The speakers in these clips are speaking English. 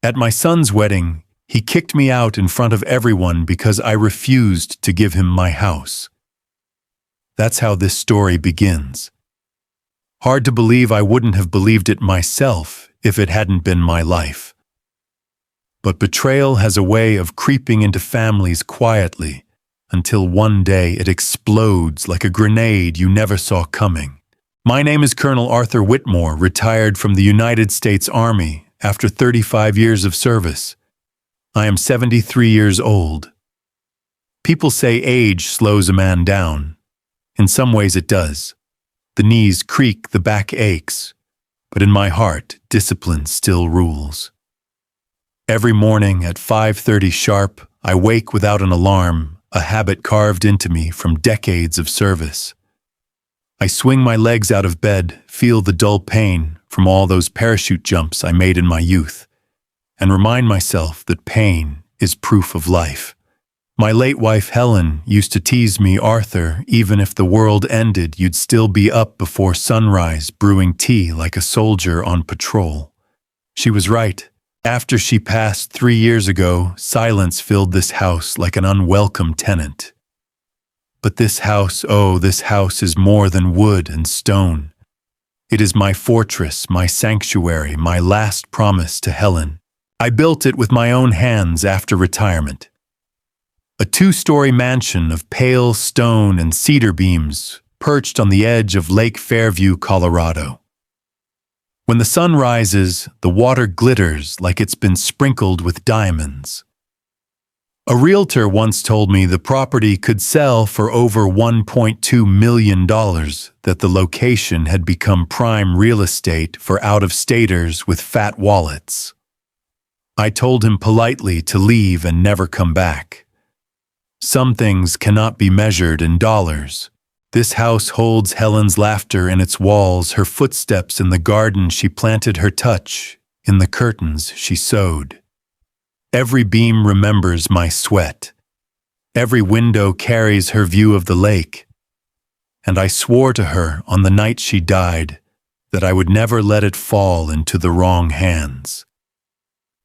At my son's wedding, he kicked me out in front of everyone because I refused to give him my house. That's how this story begins. Hard to believe I wouldn't have believed it myself if it hadn't been my life. But betrayal has a way of creeping into families quietly until one day it explodes like a grenade you never saw coming. My name is Colonel Arthur Whitmore, retired from the United States Army after 35 years of service. I am 73 years old. People say age slows a man down. In some ways it does. The knees creak, the back aches. But in my heart, discipline still rules. Every morning at 5:30 sharp, I wake without an alarm, a habit carved into me from decades of service. I swing my legs out of bed, feel the dull pain from all those parachute jumps I made in my youth, and remind myself that pain is proof of life. My late wife Helen used to tease me, "Arthur, even if the world ended, you'd still be up before sunrise brewing tea like a soldier on patrol." She was right. After she passed 3 years ago, silence filled this house like an unwelcome tenant. But this house, oh, this house is more than wood and stone. It is my fortress, my sanctuary, my last promise to Helen. I built it with my own hands after retirement. A 2-story mansion of pale stone and cedar beams perched on the edge of Lake Fairview, Colorado. When the sun rises, the water glitters like it's been sprinkled with diamonds. A realtor once told me the property could sell for over $1.2 million, that the location had become prime real estate for out-of-staters with fat wallets. I told him politely to leave and never come back. Some things cannot be measured in dollars. This house holds Helen's laughter in its walls, her footsteps in the garden she planted, her touch in the curtains she sewed. Every beam remembers my sweat. Every window carries her view of the lake. And I swore to her on the night she died that I would never let it fall into the wrong hands.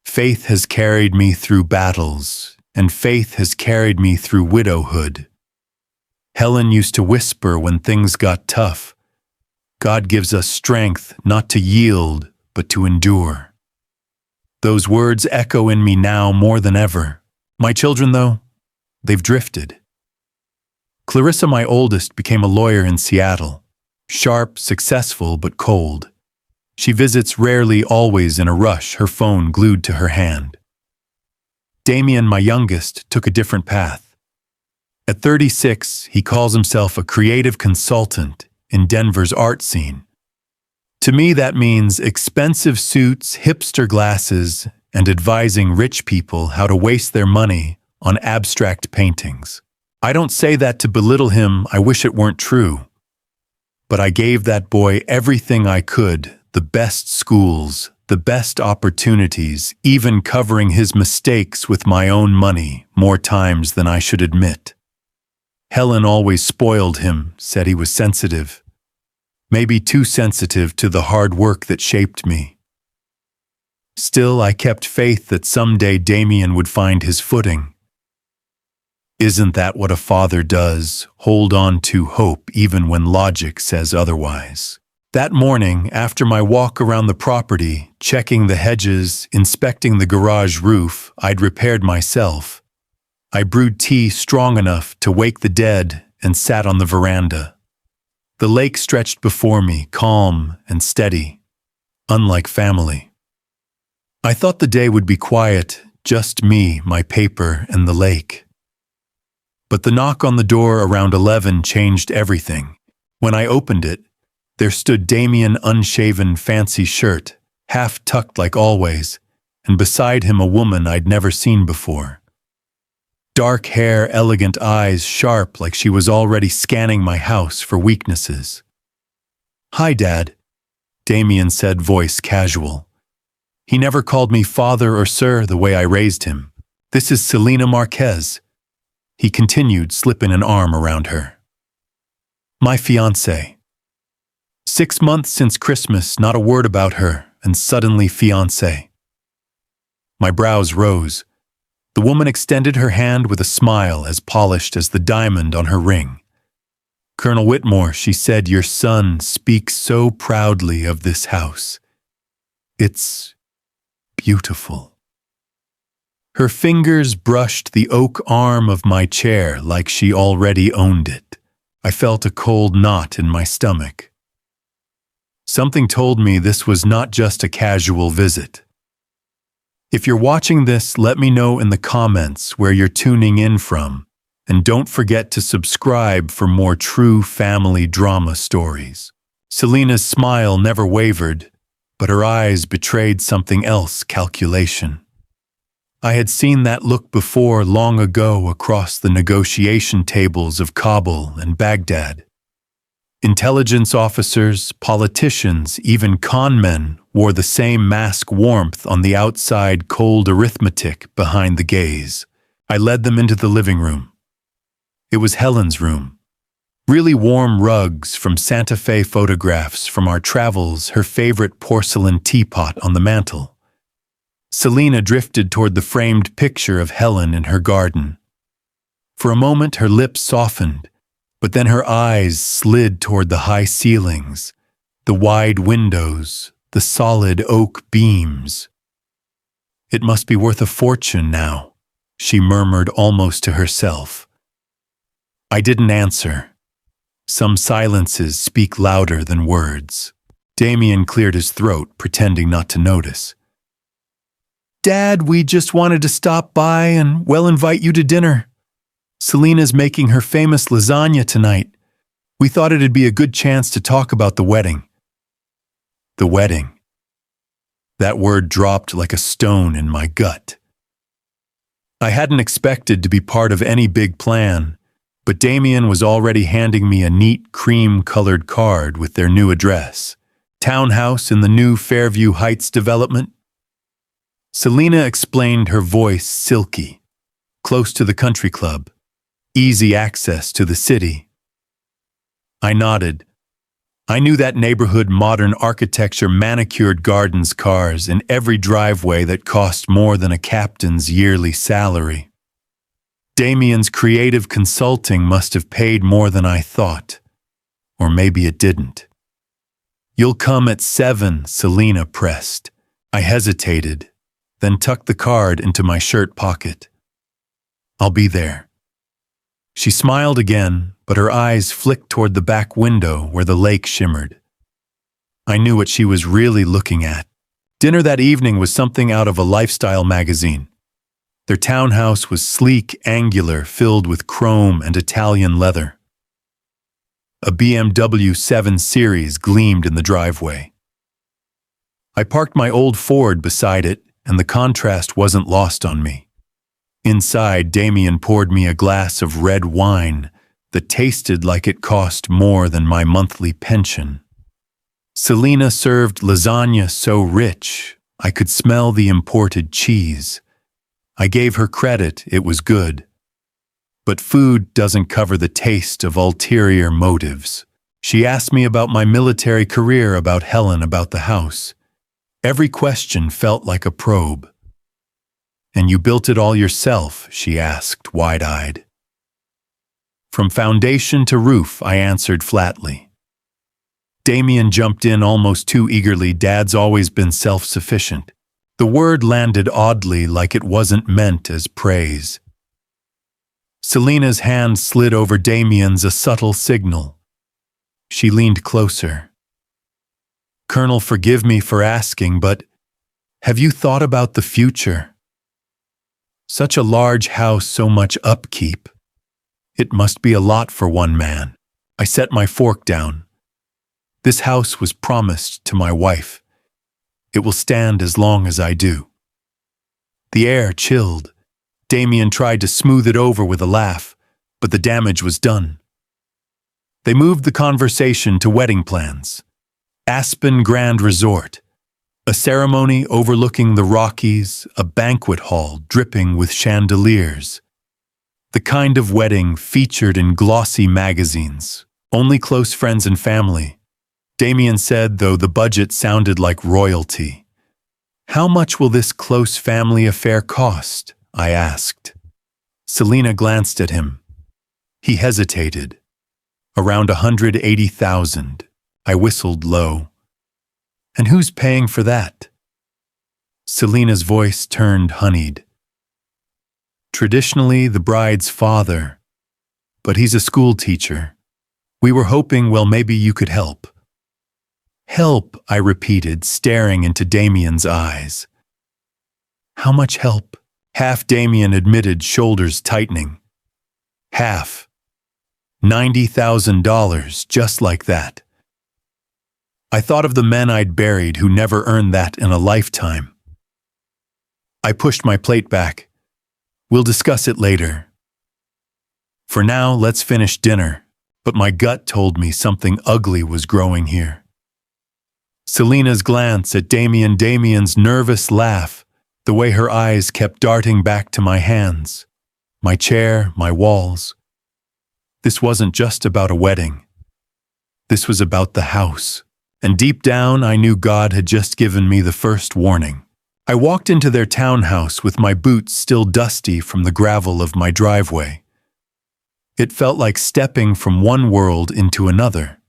Faith has carried me through battles, and faith has carried me through widowhood. Helen used to whisper when things got tough, "God gives us strength not to yield, but to endure." Those words echo in me now more than ever. My children, though, they've drifted. Clarissa, my oldest, became a lawyer in Seattle. Sharp, successful, but cold. She visits rarely, always in a rush, her phone glued to her hand. Damien, my youngest, took a different path. At 36, he calls himself a creative consultant in Denver's art scene. To me, that means expensive suits, hipster glasses, and advising rich people how to waste their money on abstract paintings. I don't say that to belittle him, I wish it weren't true. But I gave that boy everything I could, the best schools, the best opportunities, even covering his mistakes with my own money more times than I should admit. Helen always spoiled him, said he was sensitive. Maybe too sensitive to the hard work that shaped me. Still, I kept faith that someday Damien would find his footing. Isn't that what a father does? Hold on to hope even when logic says otherwise. That morning, after my walk around the property, checking the hedges, inspecting the garage roof I'd repaired myself, I brewed tea strong enough to wake the dead and sat on the veranda. The lake stretched before me, calm and steady, unlike family. I thought the day would be quiet, just me, my paper, and the lake. But the knock on the door around 11 changed everything. When I opened it, there stood Damien, unshaven, fancy shirt, half tucked like always, and beside him a woman I'd never seen before. Dark hair, elegant eyes, sharp like she was already scanning my house for weaknesses. "Hi, Dad," Damien said, voice casual. He never called me father or sir the way I raised him. "This is Selena Marquez," he continued, slipping an arm around her. "My fiancée. 6 months since Christmas, not a word about her, and suddenly fiancé." My brows rose. The woman extended her hand with a smile as polished as the diamond on her ring. "Colonel Whitmore," she said, "your son speaks so proudly of this house. It's beautiful." Her fingers brushed the oak arm of my chair like she already owned it. I felt a cold knot in my stomach. Something told me this was not just a casual visit. If you're watching this, let me know in the comments where you're tuning in from, and don't forget to subscribe for more true family drama stories. Selena's smile never wavered, but her eyes betrayed something else: calculation. I had seen that look before long ago across the negotiation tables of Kabul and Baghdad. Intelligence officers, politicians, even con men wore the same mask: warmth on the outside, cold arithmetic behind the gaze. I led them into the living room. It was Helen's room. Really warm rugs from Santa Fe, photographs from our travels, her favorite porcelain teapot on the mantel. Selena drifted toward the framed picture of Helen in her garden. For a moment her lips softened, but then her eyes slid toward the high ceilings, the wide windows, the solid oak beams. "It must be worth a fortune now," she murmured almost to herself. I didn't answer. Some silences speak louder than words. Damien cleared his throat, pretending not to notice. "Dad, we just wanted to stop by and, well, invite you to dinner. Selena's making her famous lasagna tonight. We thought it'd be a good chance to talk about the wedding." The wedding. That word dropped like a stone in my gut. I hadn't expected to be part of any big plan, but Damien was already handing me a neat cream-colored card with their new address. Townhouse in the new Fairview Heights development. Selena explained, her voice silky. Close to the country club. Easy access to the city. I nodded. I knew that neighborhood: modern architecture, manicured gardens, cars, and every driveway that cost more than a captain's yearly salary. Damien's creative consulting must have paid more than I thought. Or maybe it didn't. "You'll come at 7, Selena pressed. I hesitated, then tucked the card into my shirt pocket. "I'll be there." She smiled again, but her eyes flicked toward the back window where the lake shimmered. I knew what she was really looking at. Dinner that evening was something out of a lifestyle magazine. Their townhouse was sleek, angular, filled with chrome and Italian leather. A BMW 7 Series gleamed in the driveway. I parked my old Ford beside it, and the contrast wasn't lost on me. Inside, Damien poured me a glass of red wine that tasted like it cost more than my monthly pension. Selena served lasagna so rich, I could smell the imported cheese. I gave her credit, it was good. But food doesn't cover the taste of ulterior motives. She asked me about my military career, about Helen, about the house. Every question felt like a probe. "And you built it all yourself?" she asked, wide-eyed. "From foundation to roof," I answered flatly. Damien jumped in almost too eagerly. "Dad's always been self-sufficient." The word landed oddly, like it wasn't meant as praise. Selena's hand slid over Damien's, a subtle signal. She leaned closer. "Colonel, forgive me for asking, but have you thought about the future? Such a large house, so much upkeep. It must be a lot for one man." I set my fork down. This house was promised to my wife. It will stand as long as I do. The air chilled. Damien tried to smooth it over with a laugh, but the damage was done. They moved the conversation to wedding plans. Aspen Grand Resort. A ceremony overlooking the Rockies, a banquet hall dripping with chandeliers. The kind of wedding featured in glossy magazines. Only close friends and family. Damien said, though the budget sounded like royalty. How much will this close family affair cost? I asked. Selina glanced at him. He hesitated. Around 180,000. I whistled low. And who's paying for that? Selina's voice turned honeyed. Traditionally, the bride's father, but he's a school teacher. We were hoping, well, maybe you could help. Help, I repeated, staring into Damien's eyes. How much help? Half, Damien admitted, shoulders tightening. Half. $90,000, just like that. I thought of the men I'd buried who never earned that in a lifetime. I pushed my plate back. We'll discuss it later. For now, let's finish dinner, but my gut told me something ugly was growing here. Selina's glance at Damien's nervous laugh, the way her eyes kept darting back to my hands, my chair, my walls. This wasn't just about a wedding. This was about the house, and deep down I knew God had just given me the first warning. I walked into their townhouse with my boots still dusty from the gravel of my driveway. It felt like stepping from one world into another.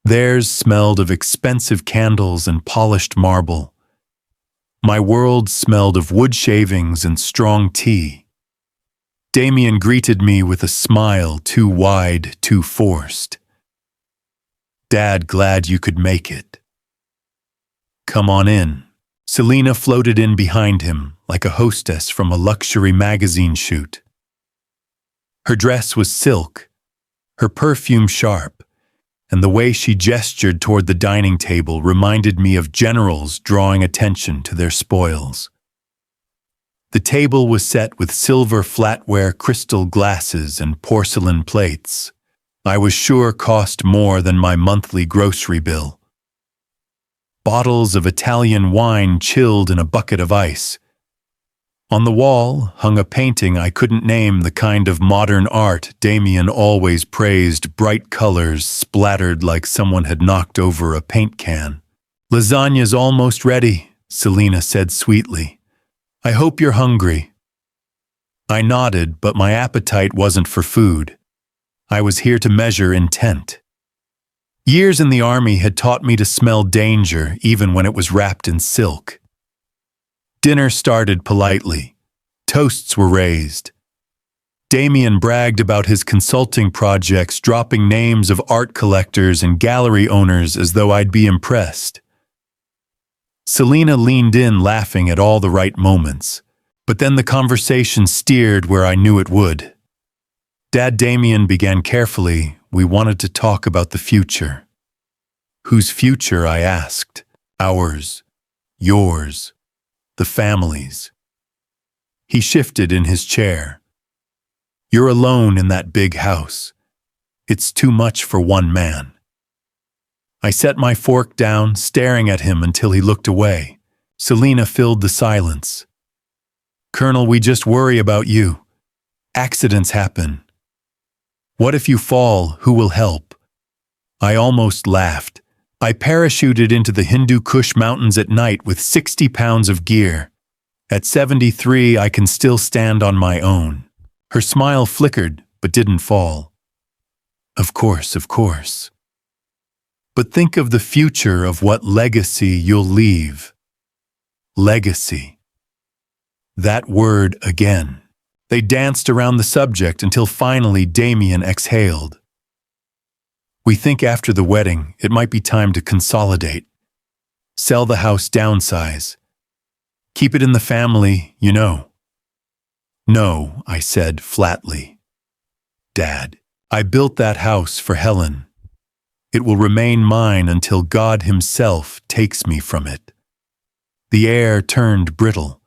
Theirs smelled of expensive candles and polished marble. My world smelled of wood shavings and strong tea. Damien greeted me with a smile too wide, too forced. Dad, glad you could make it. Come on in. Selina floated in behind him like a hostess from a luxury magazine shoot. Her dress was silk, her perfume sharp, and the way she gestured toward the dining table reminded me of generals drawing attention to their spoils. The table was set with silver flatware, crystal glasses, and porcelain plates. I was sure cost more than my monthly grocery bill. Bottles of Italian wine chilled in a bucket of ice. On the wall hung a painting I couldn't name, the kind of modern art Damien always praised, bright colors splattered like someone had knocked over a paint can. Lasagna's almost ready, Selina said sweetly. I hope you're hungry. I nodded, but my appetite wasn't for food. I was here to measure intent. Years in the army had taught me to smell danger even when it was wrapped in silk. Dinner started politely. Toasts were raised. Damien bragged about his consulting projects, dropping names of art collectors and gallery owners as though I'd be impressed. Selina leaned in, laughing at all the right moments, but then the conversation steered where I knew it would. Dad, Damien began carefully. We wanted to talk about the future. Whose future, I asked. Ours. Yours. The family's. He shifted in his chair. You're alone in that big house. It's too much for one man. I set my fork down, staring at him until he looked away. Selina filled the silence. Colonel, we just worry about you. Accidents happen. What if you fall? Who will help? I almost laughed. I parachuted into the Hindu Kush mountains at night with 60 pounds of gear. At 73, I can still stand on my own. Her smile flickered, but didn't fall. Of course, of course. But think of the future, of what legacy you'll leave. Legacy. That word again. They danced around the subject until finally Damien exhaled. We think after the wedding, it might be time to consolidate. Sell the house, downsize. Keep it in the family, you know. No, I said flatly. Dad, I built that house for Helen. It will remain mine until God himself takes me from it. The air turned brittle.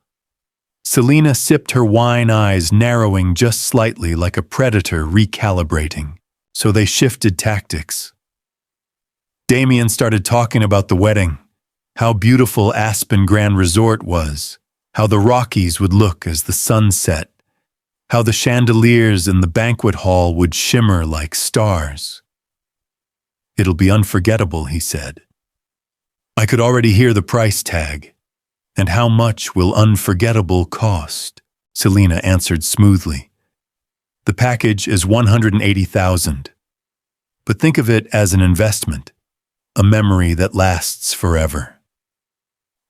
Selina sipped her wine, eyes narrowing just slightly like a predator recalibrating. So they shifted tactics. Damien started talking about the wedding, how beautiful Aspen Grand Resort was, how the Rockies would look as the sun set, how the chandeliers in the banquet hall would shimmer like stars. It'll be unforgettable, he said. I could already hear the price tag. And how much will unforgettable cost? Selena answered smoothly. The package is $180,000. But think of it as an investment, a memory that lasts forever.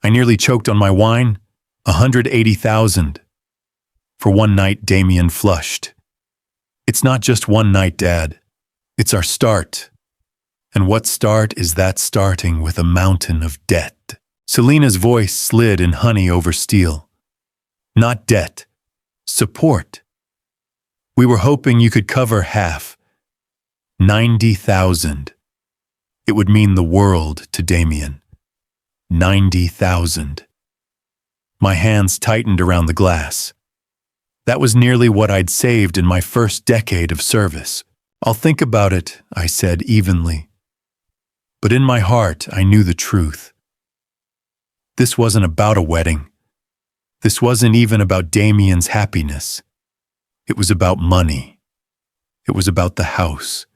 I nearly choked on my wine. $180,000. For one night, Damien flushed. It's not just one night, Dad. It's our start. And what start is that starting with a mountain of debt? Selena's voice slid in honey over steel. Not debt. Support. We were hoping you could cover half. 90,000. It would mean the world to Damien. 90,000. My hands tightened around the glass. That was nearly what I'd saved in my first decade of service. I'll think about it, I said evenly. But in my heart, I knew the truth. This wasn't about a wedding. This wasn't even about Damien's happiness. It was about money. It was about the house.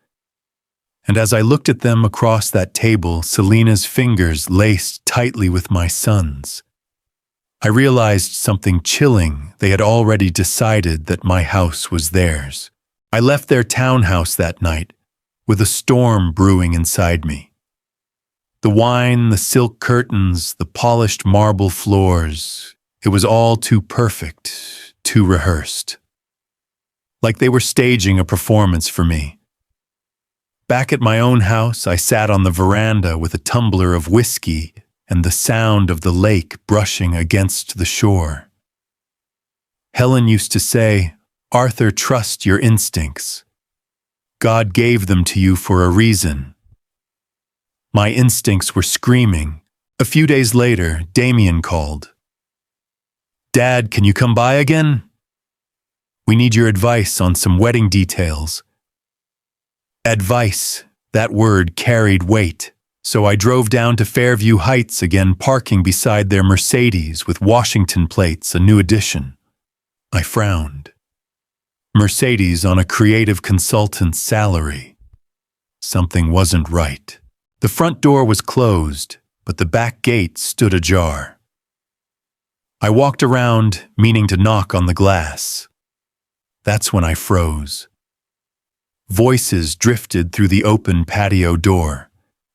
And as I looked at them across that table, Selena's fingers laced tightly with my son's, I realized something chilling. They had already decided that my house was theirs. I left their townhouse that night, with a storm brewing inside me. The wine, the silk curtains, the polished marble floors, it was all too perfect, too rehearsed. Like they were staging a performance for me. Back at my own house, I sat on the veranda with a tumbler of whiskey and the sound of the lake brushing against the shore. Helen used to say, "Arthur, trust your instincts. God gave them to you for a reason." My instincts were screaming. A few days later, Damien called. "Dad, can you come by again? We need your advice on some wedding details." Advice, that word carried weight. So I drove down to Fairview Heights again, parking beside their Mercedes with Washington plates, a new addition. I frowned. Mercedes on a creative consultant's salary. Something wasn't right. The front door was closed, but the back gate stood ajar. I walked around, meaning to knock on the glass. That's when I froze. Voices drifted through the open patio door.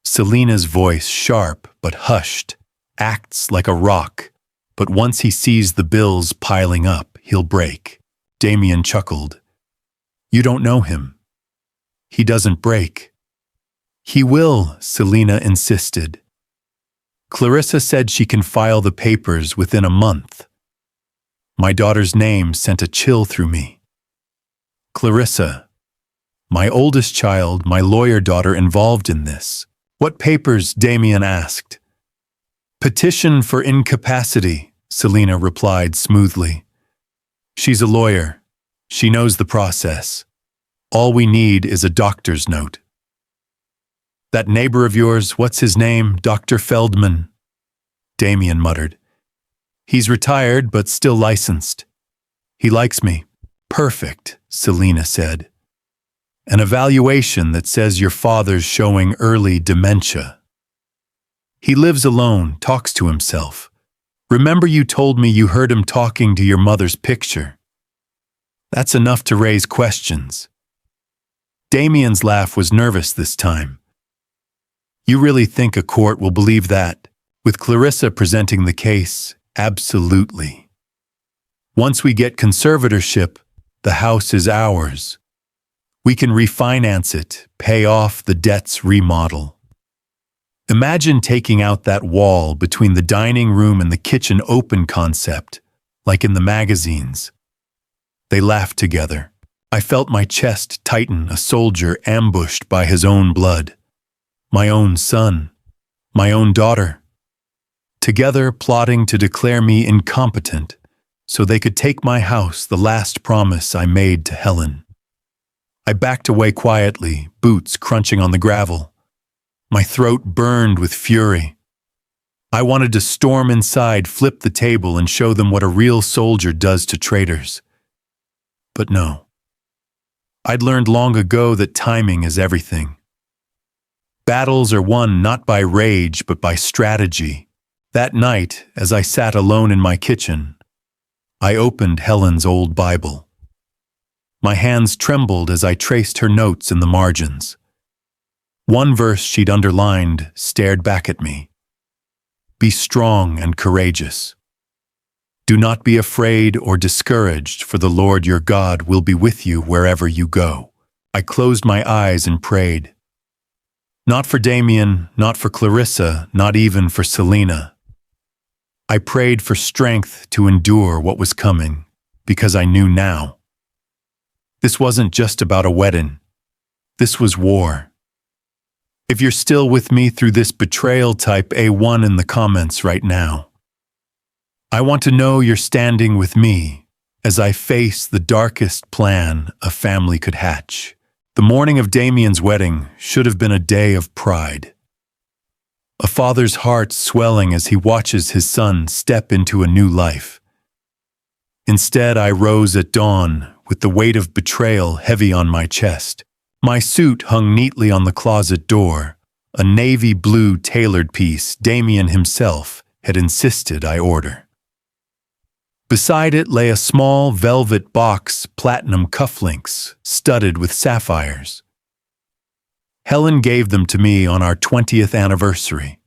Selena's voice, sharp but hushed, acts like a rock, but once he sees the bills piling up, he'll break. Damien chuckled. You don't know him. He doesn't break. He will, Selena insisted. Clarissa said she can file the papers within a month. My daughter's name sent a chill through me. Clarissa, my oldest child, my lawyer daughter involved in this. What papers? Damien asked. Petition for incapacity, Selena replied smoothly. She's a lawyer. She knows the process. All we need is a doctor's note. That neighbor of yours, what's his name? Dr. Feldman? Damien muttered. He's retired, but still licensed. He likes me. Perfect, Selena said. An evaluation that says your father's showing early dementia. He lives alone, talks to himself. Remember you told me you heard him talking to your mother's picture. That's enough to raise questions. Damien's laugh was nervous this time. You really think a court will believe that? With Clarissa presenting the case, absolutely. Once we get conservatorship, the house is ours. We can refinance it, pay off the debts, remodel. Imagine taking out that wall between the dining room and the kitchen open concept, like in the magazines. They laughed together. I felt my chest tighten, a soldier ambushed by his own blood. My own son, my own daughter. Together plotting to declare me incompetent so they could take my house, the last promise I made to Helen. I backed away quietly, boots crunching on the gravel. My throat burned with fury. I wanted to storm inside, flip the table, and show them what a real soldier does to traitors. But no. I'd learned long ago that timing is everything. Battles are won not by rage, but by strategy. That night, as I sat alone in my kitchen, I opened Helen's old Bible. My hands trembled as I traced her notes in the margins. One verse she'd underlined stared back at me. Be strong and courageous. Do not be afraid or discouraged, for the Lord your God will be with you wherever you go. I closed my eyes and prayed. Not for Damien, not for Clarissa, not even for Selena. I prayed for strength to endure what was coming, because I knew now. This wasn't just about a wedding. This was war. If you're still with me through this betrayal, type A1 in the comments right now. I want to know you're standing with me as I face the darkest plan a family could hatch. The morning of Damien's wedding should have been a day of pride. A father's heart swelling as he watches his son step into a new life. Instead, I rose at dawn with the weight of betrayal heavy on my chest. My suit hung neatly on the closet door, a navy blue tailored piece Damien himself had insisted I order. Beside it lay a small velvet box, platinum cufflinks studded with sapphires. Helen gave them to me on our 20th anniversary.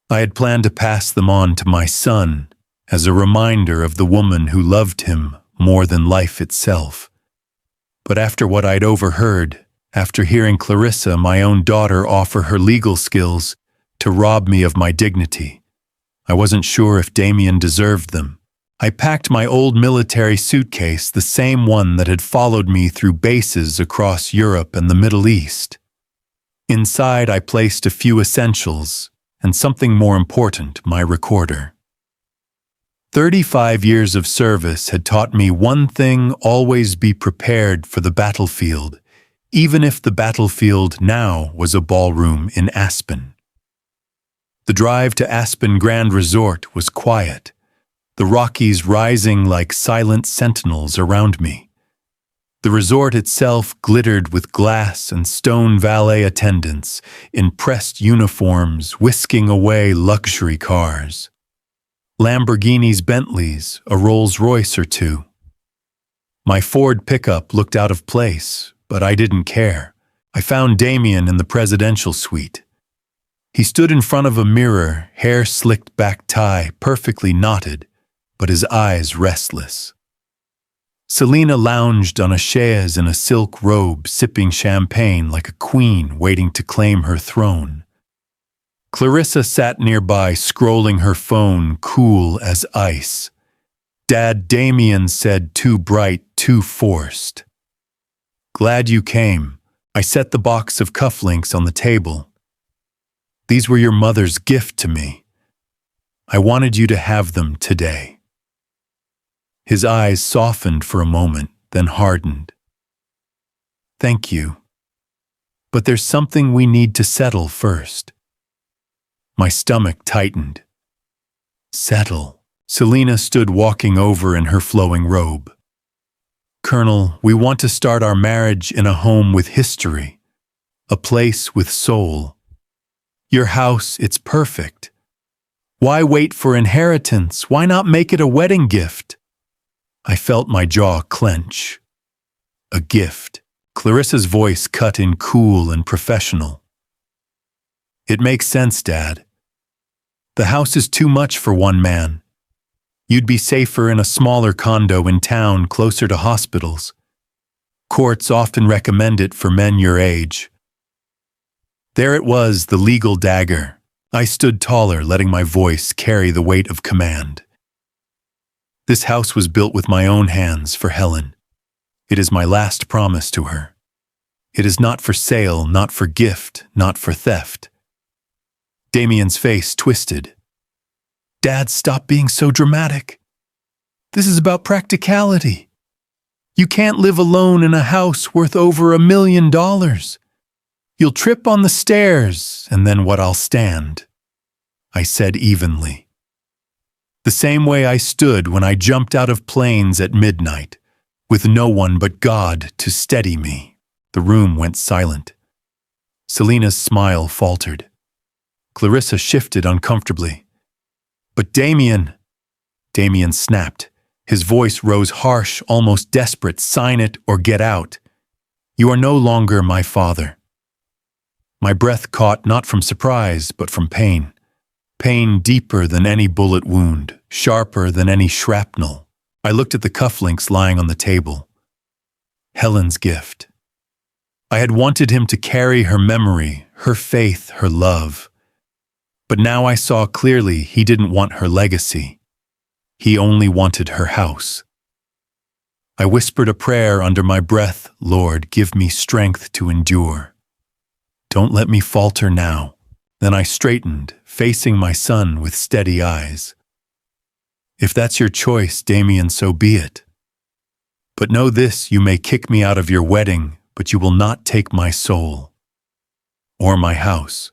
I had planned to pass them on to my son as a reminder of the woman who loved him more than life itself. But after what I'd overheard, after hearing Clarissa, my own daughter, offer her legal skills to rob me of my dignity, I wasn't sure if Damien deserved them. I packed my old military suitcase, the same one that had followed me through bases across Europe and the Middle East. Inside, I placed a few essentials and something more important, my recorder. 35 years of service had taught me one thing: always be prepared for the battlefield, even if the battlefield now was a ballroom in Aspen. The drive to Aspen Grand Resort was quiet, the Rockies rising like silent sentinels around me. The resort itself glittered with glass and stone valet attendants in pressed uniforms whisking away luxury cars. Lamborghinis, Bentleys, a Rolls-Royce or two. My Ford pickup looked out of place, but I didn't care. I found Damien in the presidential suite. He stood in front of a mirror, hair slicked back, tie perfectly knotted, but his eyes restless. Selena lounged on a chaise in a silk robe, sipping champagne like a queen waiting to claim her throne. Clarissa sat nearby, scrolling her phone, cool as ice. Dad, Damien said, too bright, too forced. Glad you came. I set the box of cufflinks on the table. These were your mother's gift to me. I wanted you to have them today. His eyes softened for a moment, then hardened. Thank you. But there's something we need to settle first. My stomach tightened. Settle. Selena stood walking over in her flowing robe. Colonel, we want to start our marriage in a home with history, a place with soul. Your house, it's perfect. Why wait for inheritance? Why not make it a wedding gift? I felt my jaw clench. A gift. Clarissa's voice cut in cool and professional. It makes sense, Dad. The house is too much for one man. You'd be safer in a smaller condo in town, closer to hospitals. Courts often recommend it for men your age. There it was, the legal dagger. I stood taller, letting my voice carry the weight of command. This house was built with my own hands for Helen. It is my last promise to her. It is not for sale, not for gift, not for theft. Damien's face twisted. Dad, stop being so dramatic. This is about practicality. You can't live alone in a house worth over $1 million. You'll trip on the stairs, and then what, I'll stand, I said evenly. The same way I stood when I jumped out of planes at midnight, with no one but God to steady me. The room went silent. Selena's smile faltered. Clarissa shifted uncomfortably. But Damien snapped. His voice rose harsh, almost desperate. Sign it or get out. You are no longer my father. My breath caught not from surprise, but from pain. Pain deeper than any bullet wound, sharper than any shrapnel. I looked at the cufflinks lying on the table. Helen's gift. I had wanted him to carry her memory, her faith, her love. But now I saw clearly he didn't want her legacy. He only wanted her house. I whispered a prayer under my breath, Lord, give me strength to endure. Don't let me falter now. Then I straightened, facing my son with steady eyes. If that's your choice, Damien, so be it. But know this, you may kick me out of your wedding, but you will not take my soul. Or my house.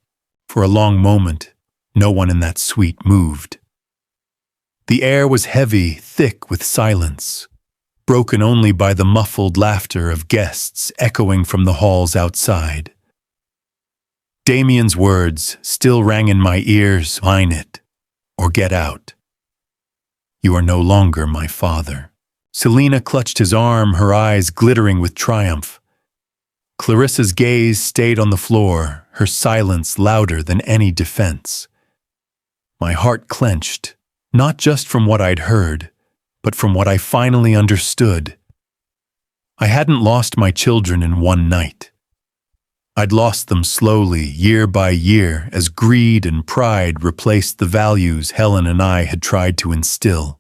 For a long moment, no one in that suite moved. The air was heavy, thick with silence, broken only by the muffled laughter of guests echoing from the halls outside. Damien's words still rang in my ears, sign it, or get out. You are no longer my father. Selena clutched his arm, her eyes glittering with triumph. Clarissa's gaze stayed on the floor, her silence louder than any defense. My heart clenched, not just from what I'd heard, but from what I finally understood. I hadn't lost my children in one night. I'd lost them slowly, year by year, as greed and pride replaced the values Helen and I had tried to instill.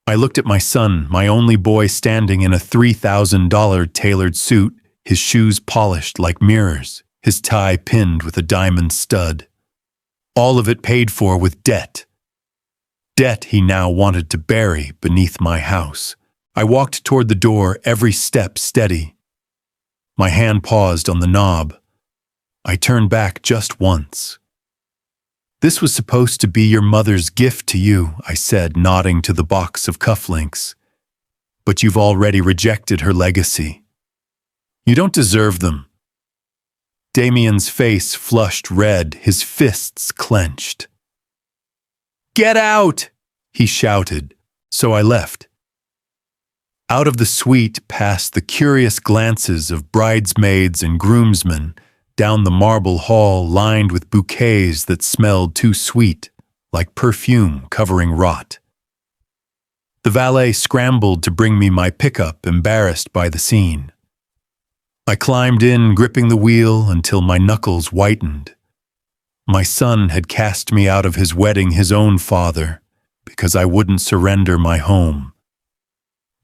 I looked at my son, my only boy, standing in a $3,000 tailored suit, his shoes polished like mirrors, his tie pinned with a diamond stud. All of it paid for with debt. Debt he now wanted to bury beneath my house. I walked toward the door, every step steady. My hand paused on the knob. I turned back just once. This was supposed to be your mother's gift to you, I said, nodding to the box of cufflinks. But you've already rejected her legacy. You don't deserve them. Damien's face flushed red, his fists clenched. Get out! He shouted, so I left. Out of the suite, past the curious glances of bridesmaids and groomsmen, down the marble hall lined with bouquets that smelled too sweet, like perfume covering rot. The valet scrambled to bring me my pickup, embarrassed by the scene. I climbed in, gripping the wheel until my knuckles whitened. My son had cast me out of his wedding, his own father, because I wouldn't surrender my home.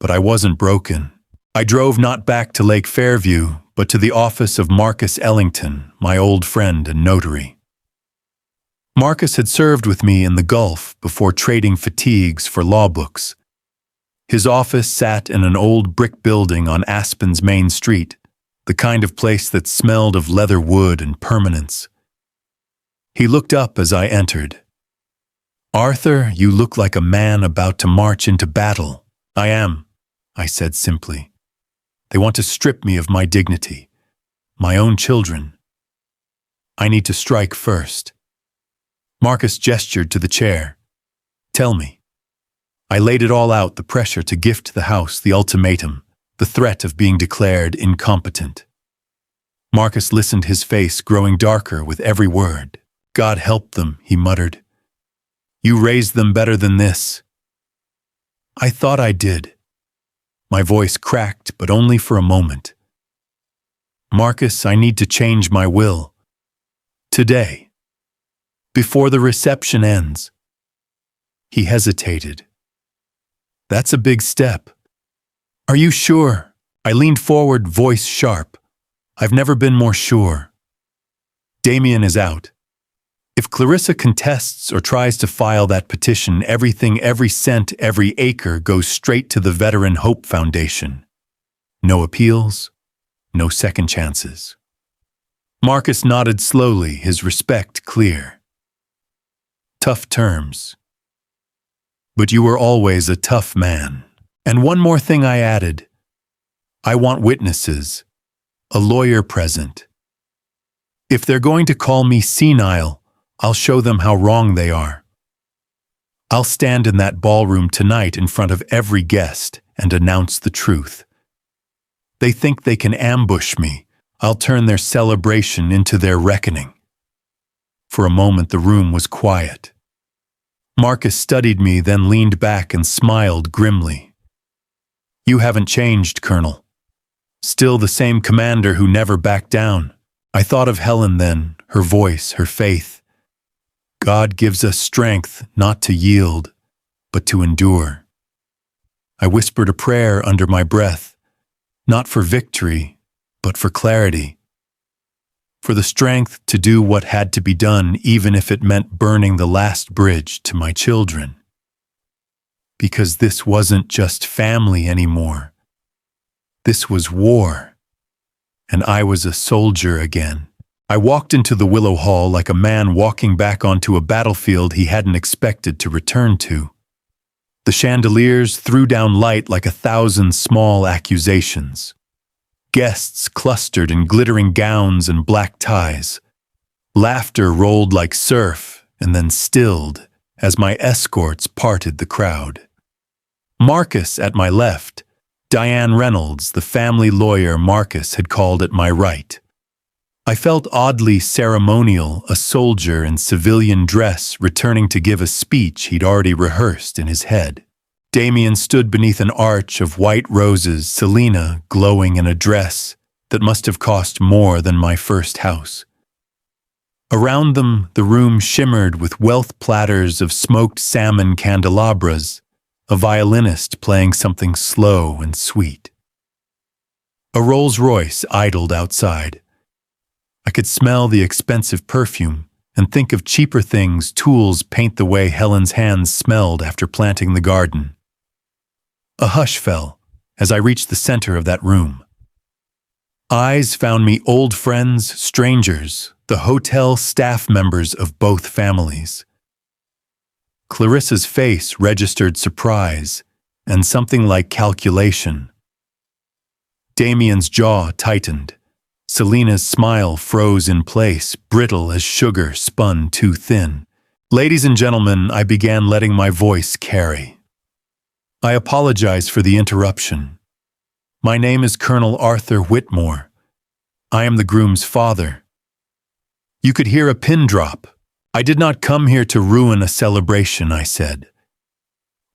But I wasn't broken. I drove not back to Lake Fairview, but to the office of Marcus Ellington, my old friend and notary. Marcus had served with me in the Gulf before trading fatigues for law books. His office sat in an old brick building on Aspen's main street, the kind of place that smelled of leather wood and permanence. He looked up as I entered. Arthur, you look like a man about to march into battle. I am, I said simply. They want to strip me of my dignity, my own children. I need to strike first. Marcus gestured to the chair. Tell me. I laid it all out, the pressure to gift the house, the ultimatum, the threat of being declared incompetent. Marcus listened, his face growing darker with every word. God help them, he muttered. You raised them better than this. I thought I did. My voice cracked, but only for a moment. Marcus, I need to change my will. Today. Before the reception ends. He hesitated. That's a big step. Are you sure? I leaned forward, voice sharp. I've never been more sure. Damien is out. If Clarissa contests or tries to file that petition, everything, every cent, every acre goes straight to the Veteran Hope Foundation. No appeals, no second chances. Marcus nodded slowly, his respect clear. Tough terms. But you were always a tough man. And one more thing I added. I want witnesses, a lawyer present. If they're going to call me senile, I'll show them how wrong they are. I'll stand in that ballroom tonight in front of every guest and announce the truth. They think they can ambush me. I'll turn their celebration into their reckoning." For a moment the room was quiet. Marcus studied me, then leaned back and smiled grimly. "You haven't changed, Colonel. Still the same commander who never backed down." I thought of Helen then, her voice, her faith. God gives us strength not to yield, but to endure. I whispered a prayer under my breath, not for victory, but for clarity. For the strength to do what had to be done, even if it meant burning the last bridge to my children. Because this wasn't just family anymore. This was war. And I was a soldier again. I walked into the Willow Hall like a man walking back onto a battlefield he hadn't expected to return to. The chandeliers threw down light like 1,000 small accusations. Guests clustered in glittering gowns and black ties. Laughter rolled like surf and then stilled as my escorts parted the crowd. Marcus at my left, Diane Reynolds, the family lawyer Marcus had called at my right. I felt oddly ceremonial, a soldier in civilian dress returning to give a speech he'd already rehearsed in his head. Damien stood beneath an arch of white roses, Selena glowing in a dress that must have cost more than my first house. Around them, the room shimmered with wealth platters of smoked salmon candelabras, a violinist playing something slow and sweet. A Rolls-Royce idled outside. I could smell the expensive perfume and think of cheaper things, tools paint the way Helen's hands smelled after planting the garden. A hush fell as I reached the center of that room. Eyes found me old friends, strangers, the hotel staff members of both families. Clarissa's face registered surprise and something like calculation. Damien's jaw tightened. Selena's smile froze in place, brittle as sugar spun too thin. "Ladies and gentlemen," I began, letting my voice carry. "I apologize for the interruption. My name is Colonel Arthur Whitmore. I am the groom's father." You could hear a pin drop. "I did not come here to ruin a celebration," I said.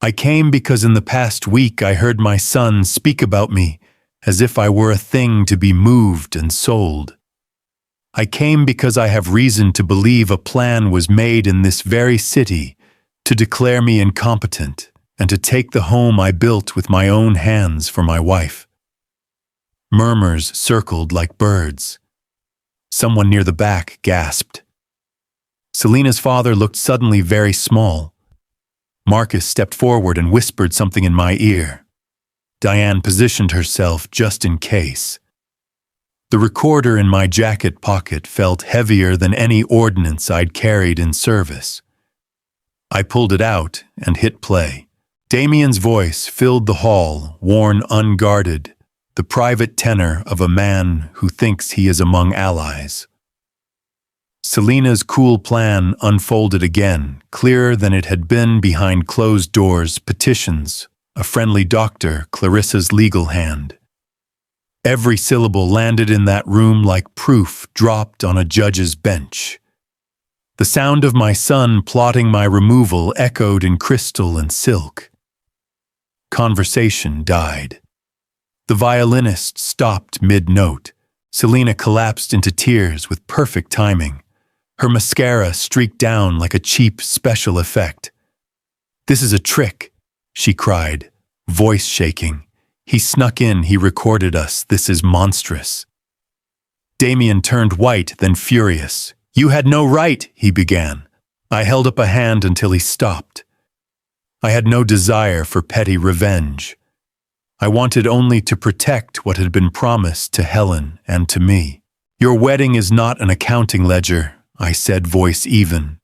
"I came because in the past week I heard my son speak about me as if I were a thing to be moved and sold. I came because I have reason to believe a plan was made in this very city to declare me incompetent and to take the home I built with my own hands for my wife." Murmurs circled like birds. Someone near the back gasped. Selena's father looked suddenly very small. Marcus stepped forward and whispered something in my ear. Diane positioned herself just in case. The recorder in my jacket pocket felt heavier than any ordnance I'd carried in service. I pulled it out and hit play. Damien's voice filled the hall, worn unguarded, the private tenor of a man who thinks he is among allies. Selena's cool plan unfolded again, clearer than it had been behind closed doors, petitions, a friendly doctor, Clarissa's legal hand. Every syllable landed in that room like proof dropped on a judge's bench. The sound of my son plotting my removal echoed in crystal and silk. Conversation died. The violinist stopped mid-note. Selena collapsed into tears with perfect timing. Her mascara streaked down like a cheap special effect. "This is a trick," she cried, voice shaking. "He snuck in, he recorded us. This is monstrous." Damien turned white, then furious. "You had no right," he began. I held up a hand until he stopped. I had no desire for petty revenge. I wanted only to protect what had been promised to Helen and to me. "Your wedding is not an accounting ledger," I said, voice even.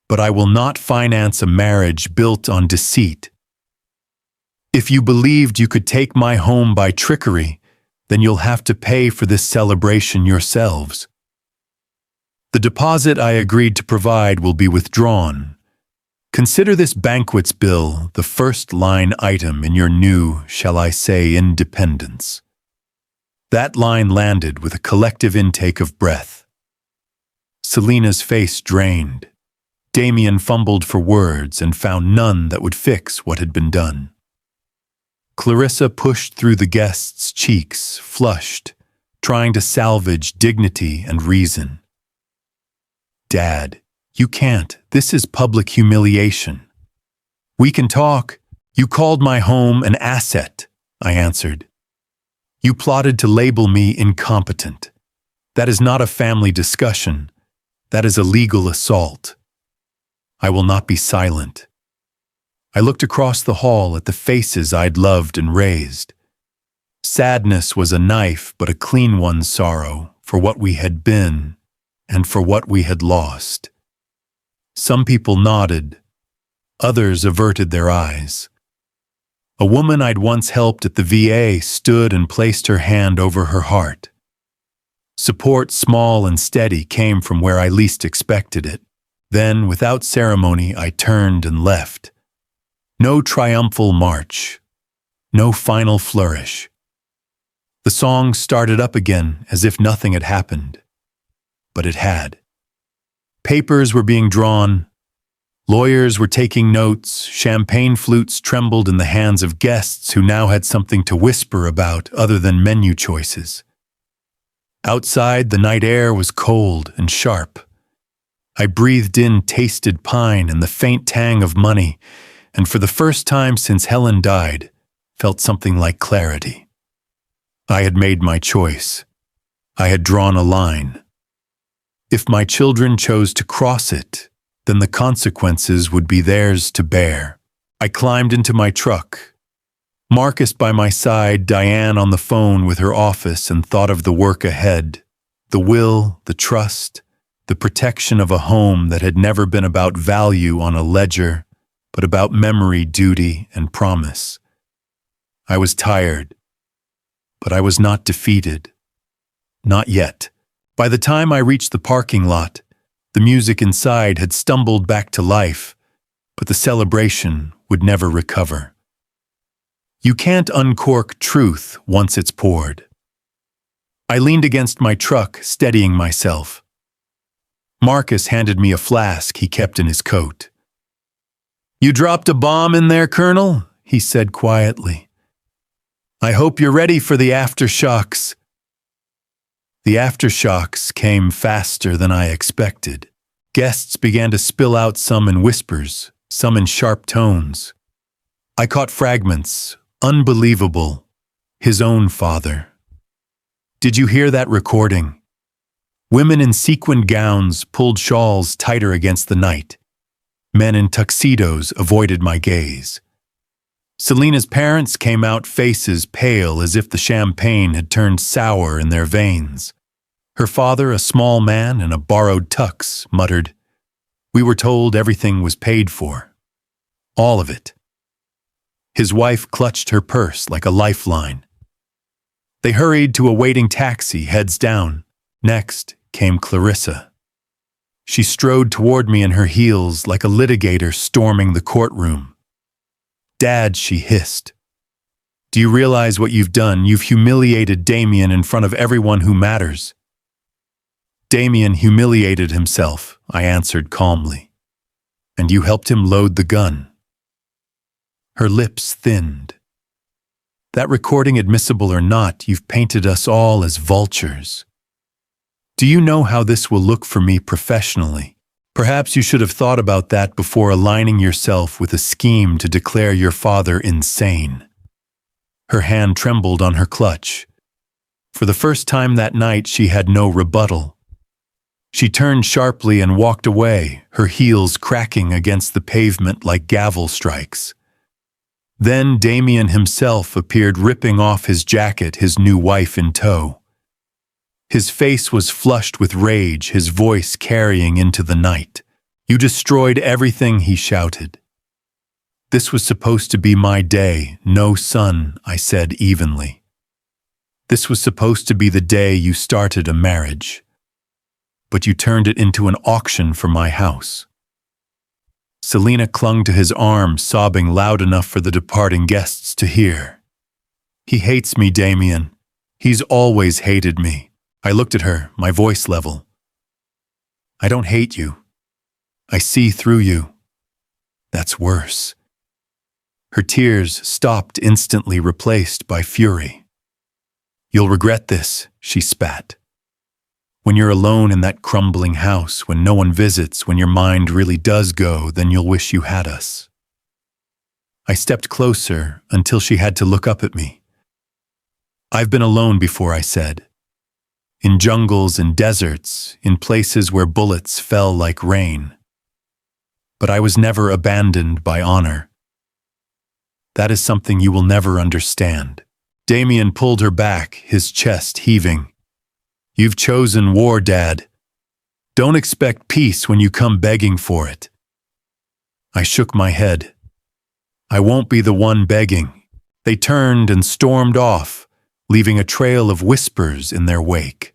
"But I will not finance a marriage built on deceit. If you believed you could take my home by trickery, then you'll have to pay for this celebration yourselves. The deposit I agreed to provide will be withdrawn, Consider this banquet's bill the first line item in your new, shall I say, independence. That line landed with a collective intake of breath. Selena's face drained. Damien fumbled for words and found none that would fix what had been done. Clarissa pushed through the guests' cheeks, flushed, trying to salvage dignity and reason. Dad, you can't. This is public humiliation. We can talk. You called my home an asset, I answered. You plotted to label me incompetent. That is not a family discussion. That is a legal assault. I will not be silent. I looked across the hall at the faces I'd loved and raised. Sadness was a knife, but a clean one's sorrow, for what we had been and for what we had lost. Some people nodded. Others averted their eyes. A woman I'd once helped at the VA stood and placed her hand over her heart. Support, small and steady, came from where I least expected it. Then, without ceremony, I turned and left. No triumphal march. No final flourish. The song started up again as if nothing had happened. But it had. Papers were being drawn. Lawyers were taking notes. Champagne flutes trembled in the hands of guests who now had something to whisper about other than menu choices. Outside, the night air was cold and sharp. I breathed in tasted pine and the faint tang of money, and for the first time since Helen died, felt something like clarity. I had made my choice. I had drawn a line. If my children chose to cross it, then the consequences would be theirs to bear. I climbed into my truck. Marcus by my side, Diane on the phone with her office, and thought of the work ahead, the will, the trust, the protection of a home that had never been about value on a ledger, but about memory, duty, and promise. I was tired, but I was not defeated. Not yet. By the time I reached the parking lot, the music inside had stumbled back to life, but the celebration would never recover. You can't uncork truth once it's poured. I leaned against my truck, steadying myself. Marcus handed me a flask he kept in his coat. "You dropped a bomb in there, Colonel?" he said quietly. "I hope you're ready for the aftershocks." The aftershocks came faster than I expected. Guests began to spill out, some in whispers, some in sharp tones. I caught fragments. Unbelievable. His own father. Did you hear that recording? Women in sequined gowns pulled shawls tighter against the night. Men in tuxedos avoided my gaze. Selena's parents came out, faces pale as if the champagne had turned sour in their veins. Her father, a small man in a borrowed tux, muttered, "We were told everything was paid for. All of it." His wife clutched her purse like a lifeline. They hurried to a waiting taxi, heads down. Next came Clarissa. She strode toward me in her heels like a litigator storming the courtroom. "Dad," she hissed. "Do you realize what you've done? You've humiliated Damien in front of everyone who matters." "Damien humiliated himself," I answered calmly. "And you helped him load the gun." Her lips thinned. "That recording, admissible or not, you've painted us all as vultures. Do you know how this will look for me professionally? Perhaps you should have thought about that before aligning yourself with a scheme to declare your father insane." Her hand trembled on her clutch. For the first time that night, she had no rebuttal. She turned sharply and walked away, her heels cracking against the pavement like gavel strikes. Then Damien himself appeared, ripping off his jacket, his new wife in tow. His face was flushed with rage, his voice carrying into the night. "You destroyed everything," he shouted. "This was supposed to be my day, no son," I said evenly. "This was supposed to be the day you started a marriage. But you turned it into an auction for my house." Selena clung to his arm, sobbing loud enough for the departing guests to hear. He hates me, Damien. He's always hated me. I looked at her, my voice level. I don't hate you. I see through you. That's worse. Her tears stopped, instantly replaced by fury. You'll regret this, she spat. When you're alone in that crumbling house, when no one visits, when your mind really does go, then you'll wish you had us. I stepped closer until she had to look up at me. I've been alone before, I said. In jungles and deserts, in places where bullets fell like rain. But I was never abandoned by honor. That is something you will never understand. Damien pulled her back, his chest heaving. You've chosen war, Dad. Don't expect peace when you come begging for it. I shook my head. I won't be the one begging. They turned and stormed off, leaving a trail of whispers in their wake.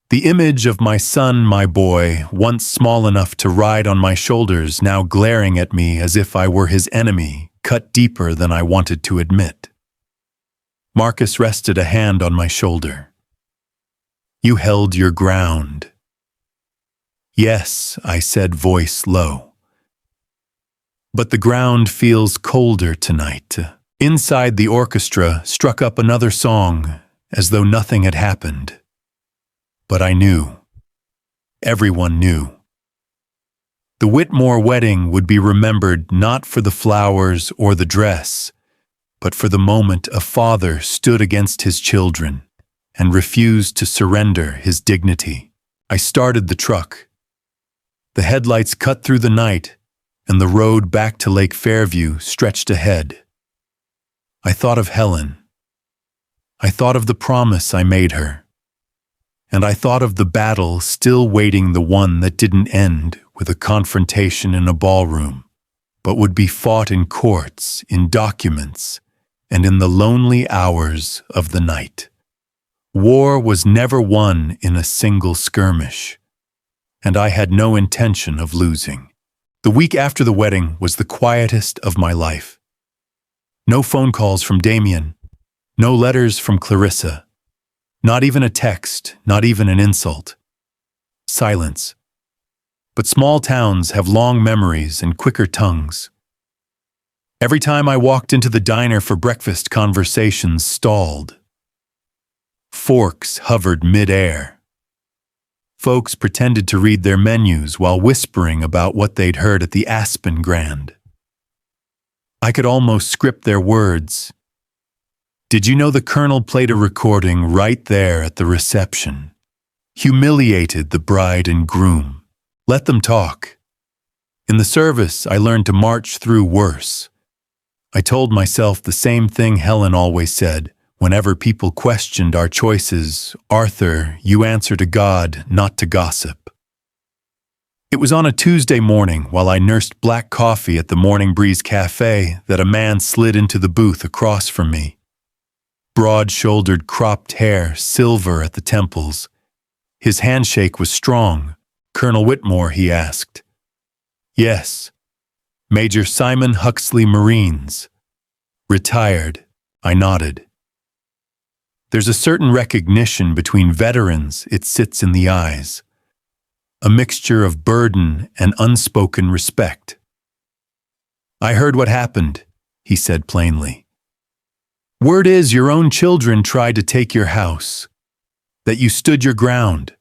The image of my son, my boy, once small enough to ride on my shoulders, now glaring at me as if I were his enemy, cut deeper than I wanted to admit. Marcus rested a hand on my shoulder. You held your ground. Yes, I said, voice low. But the ground feels colder tonight. Inside, the orchestra struck up another song, as though nothing had happened. But I knew. Everyone knew. The Whitmore wedding would be remembered not for the flowers or the dress, but for the moment a father stood against his children and refused to surrender his dignity. I started the truck. The headlights cut through the night, and the road back to Lake Fairview stretched ahead. I thought of Helen. I thought of the promise I made her. And I thought of the battle still waiting, the one that didn't end with a confrontation in a ballroom, but would be fought in courts, in documents, and in the lonely hours of the night. War was never won in a single skirmish, and I had no intention of losing. The week after the wedding was the quietest of my life. No phone calls from Damien, no letters from Clarissa, not even a text, not even an insult. Silence. But small towns have long memories and quicker tongues. Every time I walked into the diner for breakfast, conversations stalled. Forks hovered mid-air. Folks pretended to read their menus while whispering about what they'd heard at the Aspen Grand. I could almost script their words. Did you know the Colonel played a recording right there at the reception? Humiliated the bride and groom. Let them talk. In the service, I learned to march through worse. I told myself the same thing Helen always said. Whenever people questioned our choices, Arthur, you answer to God, not to gossip. It was on a Tuesday morning while I nursed black coffee at the Morning Breeze Cafe that a man slid into the booth across from me. Broad-shouldered cropped hair, silver at the temples. His handshake was strong. Colonel Whitmore, he asked. Yes. Major Simon Huxley Marines. Retired. I nodded. There's a certain recognition between veterans, it sits in the eyes. A mixture of burden and unspoken respect. I heard what happened, he said plainly. Word is your own children tried to take your house, that you stood your ground.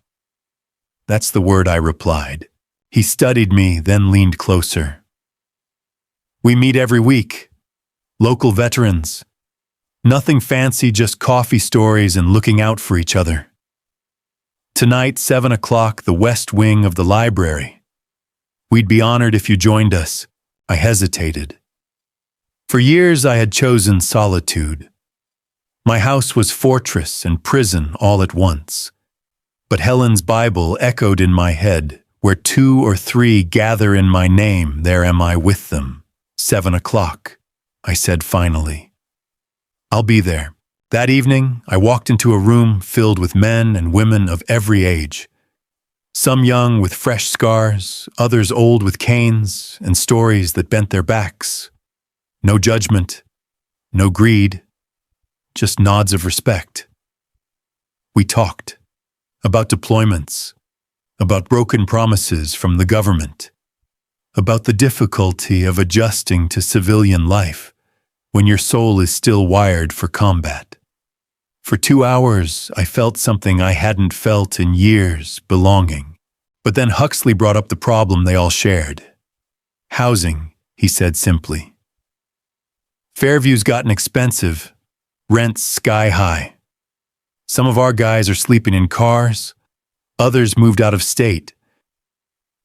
That's the word, I replied. He studied me, then leaned closer. We meet every week. Local veterans. Nothing fancy, just coffee stories and looking out for each other. Tonight, 7 o'clock, the west wing of the library. We'd be honored if you joined us. I hesitated. For years I had chosen solitude. My house was fortress and prison all at once. But Helen's Bible echoed in my head, where 2 or 3 gather in my name, there am I with them. 7 o'clock, I said finally. I'll be there. That evening, I walked into a room filled with men and women of every age. Some young with fresh scars, others old with canes and stories that bent their backs. No judgment, no greed, just nods of respect. We talked about deployments, about broken promises from the government, about the difficulty of adjusting to civilian life when your soul is still wired for combat. For 2 hours, I felt something I hadn't felt in years, belonging. But then Huxley brought up the problem they all shared. Housing, he said simply. Fairview's gotten expensive, rents sky high. Some of our guys are sleeping in cars, others moved out of state.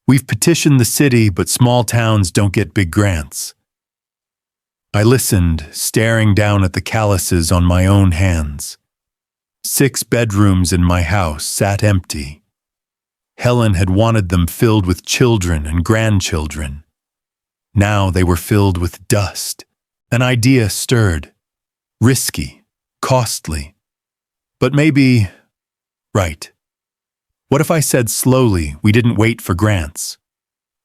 We've petitioned the city, but small towns don't get big grants. I listened, staring down at the calluses on my own hands. 6 bedrooms in my house sat empty. Helen had wanted them filled with children and grandchildren. Now they were filled with dust. An idea stirred. Risky, costly. But maybe right. What if I said slowly we didn't wait for grants?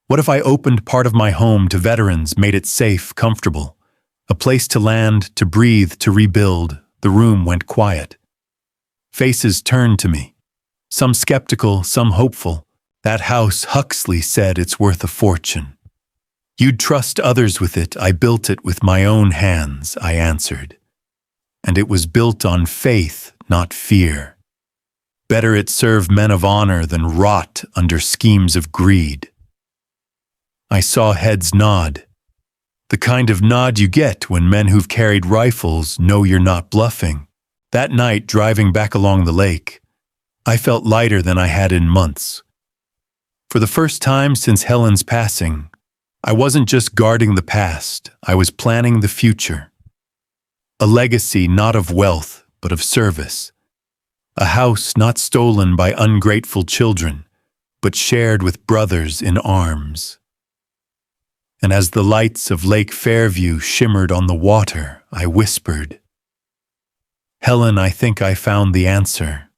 What if I opened part of my home to veterans, made it safe, comfortable? A place to land, to breathe, to rebuild. The room went quiet. Faces turned to me. Some skeptical, some hopeful. That house, Huxley said, it's worth a fortune. You'd trust others with it. I built it with my own hands, I answered. And it was built on faith, not fear. Better it serve men of honor than rot under schemes of greed. I saw heads nod. The kind of nod you get when men who've carried rifles know you're not bluffing. That night, driving back along the lake, I felt lighter than I had in months. For the first time since Helen's passing, I wasn't just guarding the past, I was planning the future. A legacy not of wealth, but of service. A house not stolen by ungrateful children, but shared with brothers in arms. And as the lights of Lake Fairview shimmered on the water, I whispered, Helen, I think I found the answer.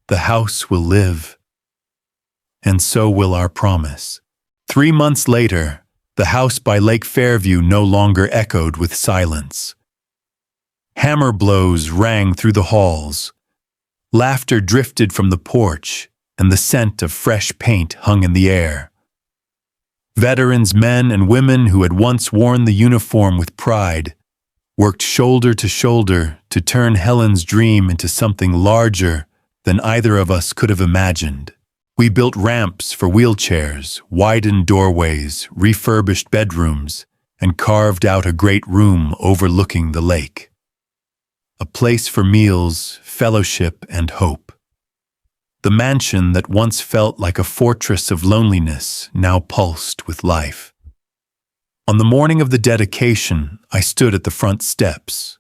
The house will live, and so will our promise. 3 months later, the house by Lake Fairview no longer echoed with silence. Hammer blows rang through the halls. Laughter drifted from the porch, and the scent of fresh paint hung in the air. Veterans, men and women who had once worn the uniform with pride, worked shoulder to shoulder to turn Helen's dream into something larger than either of us could have imagined. We built ramps for wheelchairs, widened doorways, refurbished bedrooms, and carved out a great room overlooking the lake. A place for meals, fellowship, and hope. The mansion that once felt like a fortress of loneliness now pulsed with life. On the morning of the dedication, I stood at the front steps.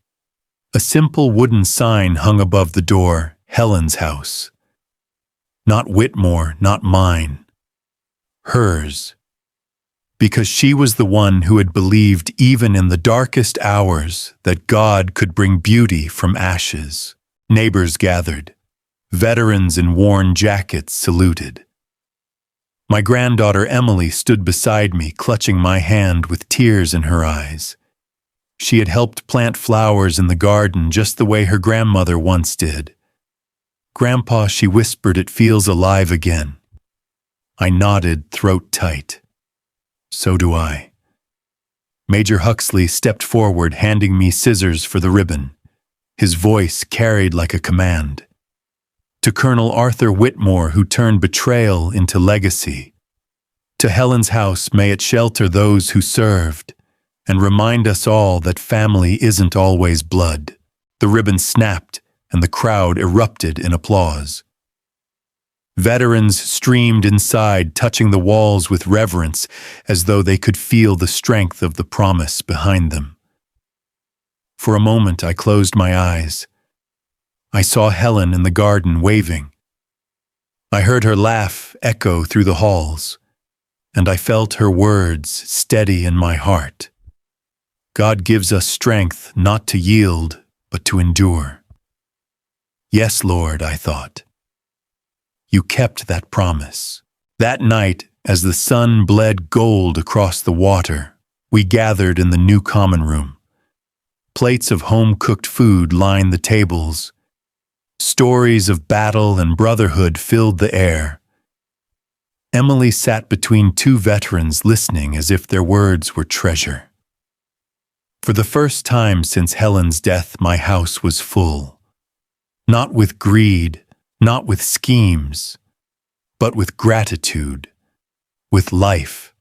A simple wooden sign hung above the door, Helen's house. Not Whitmore, not mine. Hers. Because she was the one who had believed even in the darkest hours that God could bring beauty from ashes. Neighbors gathered. Veterans in worn jackets saluted. My granddaughter Emily stood beside me, clutching my hand with tears in her eyes. She had helped plant flowers in the garden just the way her grandmother once did. Grandpa, she whispered, it feels alive again. I nodded, throat tight. So do I. Major Huxley stepped forward, handing me scissors for the ribbon. His voice carried like a command. To Colonel Arthur Whitmore, who turned betrayal into legacy. To Helen's house, may it shelter those who served, and remind us all that family isn't always blood. The ribbon snapped, and the crowd erupted in applause. Veterans streamed inside, touching the walls with reverence, as though they could feel the strength of the promise behind them. For a moment, I closed my eyes. I saw Helen in the garden waving. I heard her laugh echo through the halls, and I felt her words steady in my heart. God gives us strength not to yield, but to endure. Yes, Lord, I thought. you kept that promise. That night, as the sun bled gold across the water, we gathered in the new common room. Plates of home-cooked food lined the tables. Stories of battle and brotherhood filled the air. Emily sat between two veterans listening as if their words were treasure. For the first time since Helen's death, my house was full. Not with greed, not with schemes, but with gratitude, with life,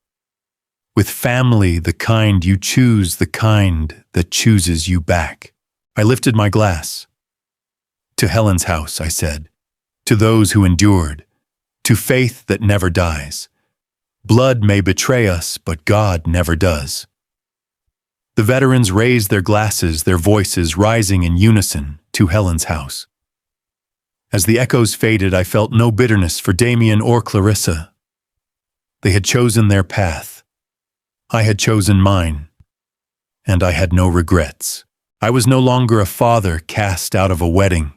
with family, the kind you choose, the kind that chooses you back. I lifted my glass. To Helen's house, I said, to those who endured, to faith that never dies. Blood may betray us, but God never does. The veterans raised their glasses, their voices rising in unison to Helen's house. As the echoes faded, I felt no bitterness for Damien or Clarissa. They had chosen their path. I had chosen mine, and I had no regrets. I was no longer a father cast out of a wedding.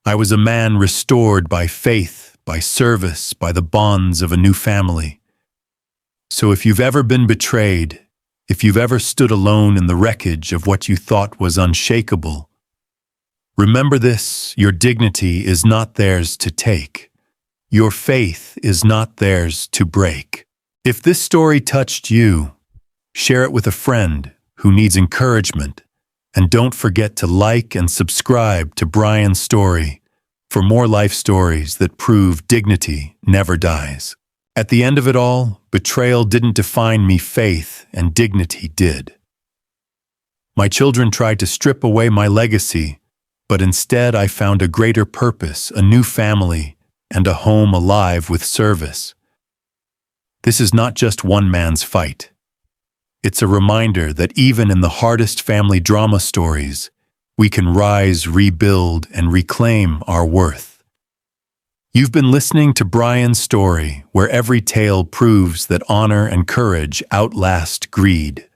I was a man restored by faith, by service, by the bonds of a new family. So if you've ever been betrayed, if you've ever stood alone in the wreckage of what you thought was unshakable, remember this: your dignity is not theirs to take. Your faith is not theirs to break. If this story touched you, share it with a friend who needs encouragement, and don't forget to like and subscribe to Brian's Story for more life stories that prove dignity never dies. At the end of it all, betrayal didn't define me, faith and dignity did. My children tried to strip away my legacy, but instead I found a greater purpose, a new family, and a home alive with service. This is not just one man's fight. It's a reminder that even in the hardest family drama stories, we can rise, rebuild, and reclaim our worth. You've been listening to Brian's Story, where every tale proves that honor and courage outlast greed.